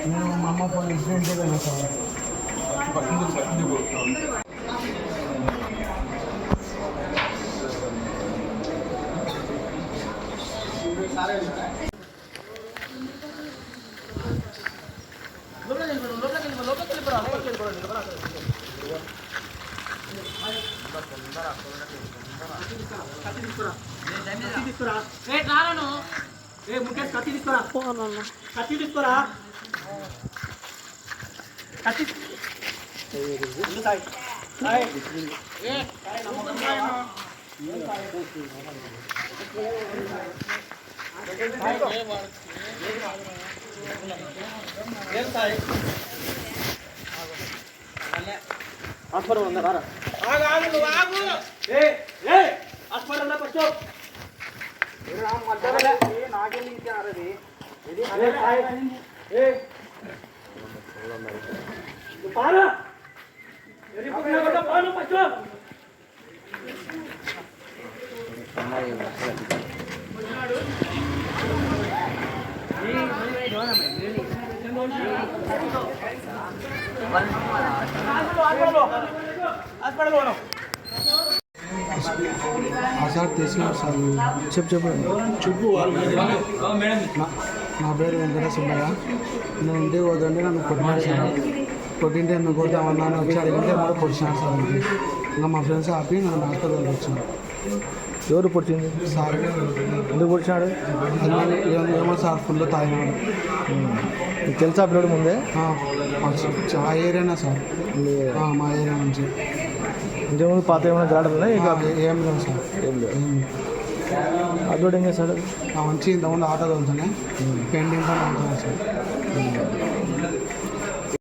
నేను మా అమ్మ ఫోన్ ఇన్సిడెంట్ అయినా సార్ ముఖేష్ కత్తి తీసుకురా కత్తి తీసుకురా కత్తి హాస్పిటల్ ఉందా రారా హాస్పిటల్ కూర్చో నాకేం ఇచ్చారది పారా పాను పచ్చు సార్ తీసుకున్నారు సార్ చెప్పండి చెప్పు నా పేరు వెంకట సుబ్బయ్య. నేను ఇంటికి పోతుంటే నన్ను కొట్టినాడు సార్. కొట్టింటే నువ్వు కొడతామన్నాను వచ్చి అడిగితే కూడా పొడిచినాడు సార్. ఇంకా మా ఫ్రెండ్స్ ఆపి నన్ను హాస్పిటల్కి వచ్చాను. ఎవరు పొడిచింది సార్? ఎందుకు పొడిచినాడు? ఏమో సార్ ఫుల్ తాగినాడు. మీకు తెలుసా పిల్లడు ముందే? ఆ ఏరియానా సార్, మా ఏరియా నుంచి. ఇంతకుముందు పాత ఏమైనా గాడలు ఏం లేదు సార్. ఏం లేదు. అదోడు ఏం చేస్తాడు? మంచి ఇంతకుముందు ఆటో తోలుతానే పెయింటింగ్ పని అవుతుంది సార్.